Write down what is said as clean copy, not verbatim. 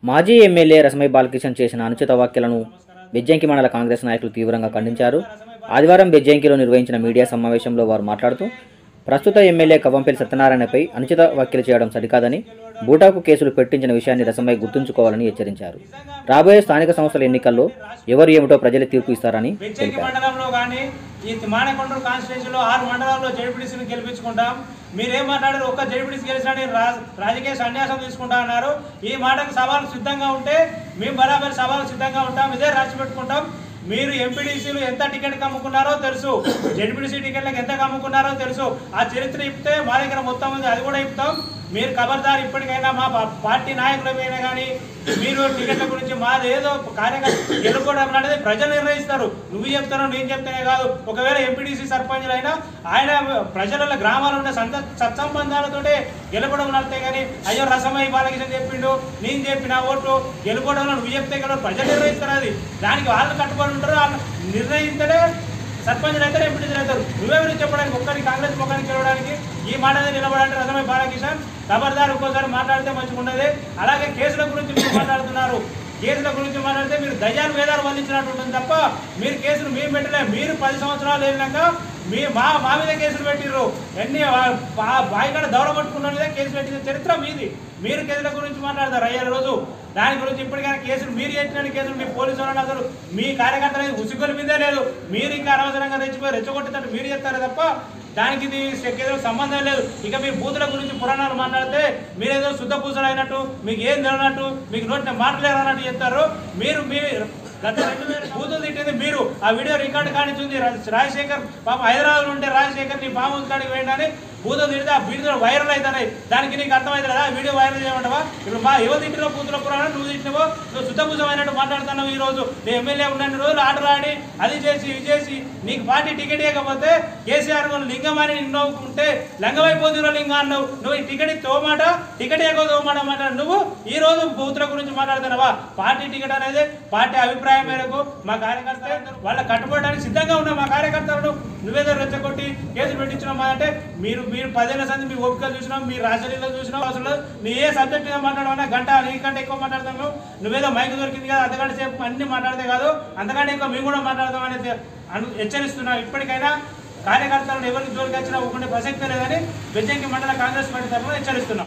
మాజీ ఎమ్మెల్యే రసమై బాలకిషన్ చేసిన అనుచిత వ్యాఖ్యలను బెజ్జంకి మండల కాంగ్రెస్ నాయకులు తీవ్రంగా ఖండించారు. ఆదివారం బెజ్జంకిలో నిర్వహించిన మీడియా సమావేశంలో వారు మాట్లాడుతూ ప్రస్తుత ఎమ్మెల్యే కవ్వంపల్లి సత్యనారాయణపై అనుచిత వ్యాఖ్యలు చేయడం సరికాదని, బూటాకు కేసులు పెట్టించిన విషయాన్ని రసమై గుర్తుంచుకోవాలని హెచ్చరించారు. రాబోయే స్థానిక సంస్థల ఎన్నికల్లో ఎవరు ఏమిటో ప్రజలే తీర్పు ఇస్తారని తెలిపారు. ఈ మానకొండూరు కాన్స్టిట్యూన్సీలో 6 మండలాల్లో జడ్పీటీసీని గెలిపించుకుంటాం. మీరేం మాట్లాడారు? ఒక్క జడ్పీటీసీ గెలిచినని రాజకీయ సన్యాసం తీసుకుంటా అన్నారు. ఈ మాటకు సవాలు సిద్ధంగా ఉంటే మేము బరాబర్ సవాలు సిద్ధంగా ఉంటాం. ఇదే రాసి పెట్టుకుంటాం. మీరు ఎంపీడీసీలు ఎంత టికెట్ కమ్ముకున్నారో తెలుసు, జడ్పీటీసీ టికెట్లకు ఎంత కమ్ముకున్నారో తెలుసు. ఆ చరిత్ర ఇప్పితే మా దగ్గర మొత్తం ఉంది, అది కూడా ఇప్పుతాం. మీరు ఖబర్దార్ ఇప్పటికైనా మా పార్టీ నాయకులమైనా కానీ మీరు టికెట్ల గురించి మాది ఏదో కార్యకర్త గెలుపుకోవడం అనేది ప్రజలు నిర్ణయిస్తారు. నువ్వు చెప్తానో నేను చెప్తానే కాదు. ఒకవేళ ఎంపీటీసీ సర్పంచులు అయినా ఆయన ప్రజల గ్రామాల్లో ఉన్న సత్సంబంధాలతోటే గెలుపడం నడితే కానీ అయ్యో రసమై బాలకిషన్ చెప్పిండు నేను చెప్పిన ఓటు గెలుపడంలో నువ్వు చెప్తే కదా ప్రజలు నిర్ణయిస్తారు. అది దానికి వాళ్ళు కట్టుబడి ఉంటారు. వాళ్ళు నిర్ణయిస్తేనే సర్పంచులు అయితే ఎంపీటీసీలు అవుతారు. నువ్వెవరు చెప్పడానికి ఒక్కరికి కాంగ్రెస్ ముఖానికి గెలవడానికి ఈ మాట నిలబడాలంటే రసమై బాలకిషన్ ఖబర్దార్ ఒక్కోసారి మాట్లాడితే మంచిగా ఉండదు. అలాగే కేసుల గురించి మీరు మాట్లాడుతున్నారు. కేసుల గురించి మాట్లాడితే మీరు దయ్యాలు వేదాలు వల్లించినట్టు ఉంటుంది తప్ప మీరు కేసులు మేము పెట్టలే. మీరు 10 సంవత్సరాలు వెళ్ళినాక మా మీద కేసులు పెట్టిర్రు. ఎన్ని బాయికాడ దౌడ పట్టుకున్నదే కేసులు పెట్టిన చరిత్ర మీది. మీరు కేసుల గురించి మాట్లాడతారు అయ్యే రోజు. దాని గురించి ఇప్పటికైనా కేసులు మీరు చేసిన కేసులు మీ పోలీసు వాళ్ళని అసలు మీ కార్యకర్తలు ఉసుగొల మీదే లేదు. మీరు ఇంకా అనవసరంగా రెచ్చిపోయి రెచ్చగొట్టినట్టు మీరు చెప్తారు తప్ప దానికి ఇది కేసులకు సంబంధం లేదు. ఇక మీరు బూతుల గురించి పురాణాలు మాట్లాడితే మీరేదో శుద్ధ పూసలు అయినట్టు, మీకు ఏం తెలియనట్టు, మీకు నోటిని మాట్లాడారన్నట్టు చెప్తారు. మీరు గత 2000 బూతులు తిట్టింది మీరు. ఆ వీడియో రికార్డు కానిచ్చింది రాజశేఖర్. పాప హైదరాబాద్లో ఉంటే రాజశేఖర్ నీ పాము కాడికి వేయడానికి బూతులు తిడితే ఆ వీడియో వైరల్ అవుతున్నాయి. దానికి నీకు అర్థమవుతుంది కదా, ఆ వీడియో వైరల్ చేయమంటావా? ఇప్పుడు మా ఎవరు తిట్టినో బూతుల పురాణం నువ్వు తిట్టినవో నువ్వు శుద్ధపూసమైనట్టు మాట్లాడుతున్నావు. ఈ రోజు నీ ఎమ్మెల్యే ఉన్న రోజులు ఆటలు ఆడి అది చేసి ఇది చేసి నీకు పార్టీ టికెట్ ఇవ్వకపోతే కేసీఆర్ లింగం అని నవ్వుకుంటే లింగమైపోతున్న లింగం అన్నావు. నువ్వు ఈ టికెట్ తోమాట టికెట్ ఇవ్వకో తోమాట మాట్లాడు. నువ్వు ఈ రోజు బూతుల గురించి మాట్లాడుతున్నావా? పార్టీ టికెట్ అనేది పార్టీ అభిప్రాయం మేరకు మా కార్యకర్త వాళ్ళ కట్టుబడడానికి సిద్ధంగా ఉన్న మా కార్యకర్తలను నువ్వేదో రెచ్చగొట్టి కేసులు పెట్టించినామా అంటే మీరు 10 ఏళ్ళ సంది మీ ఓపికలు చూసినాం, మీ రాజకీయాలు చూసినాం. అసలు నీ ఏ సబ్జెక్ట్ మీద మాట్లాడమన్నా గంట నీకంటే ఎక్కువ మాట్లాడతాము. నువ్వేదో మైక్ దొరికింది కదా అంతకంటే సేపు అన్ని మాట్లాడితే కాదు, అంతకంటే ఎక్కువ మేము కూడా మాట్లాడతామని హెచ్చరిస్తున్నాం. ఇప్పటికైనా కార్యకర్తలను ఎవరికి జోలికి వచ్చినా ఒప్పుకునే ప్రసక్తే లేదని బెజ్జంకి మండల కాంగ్రెస్ పార్టీ తరఫున హెచ్చరిస్తున్నాం.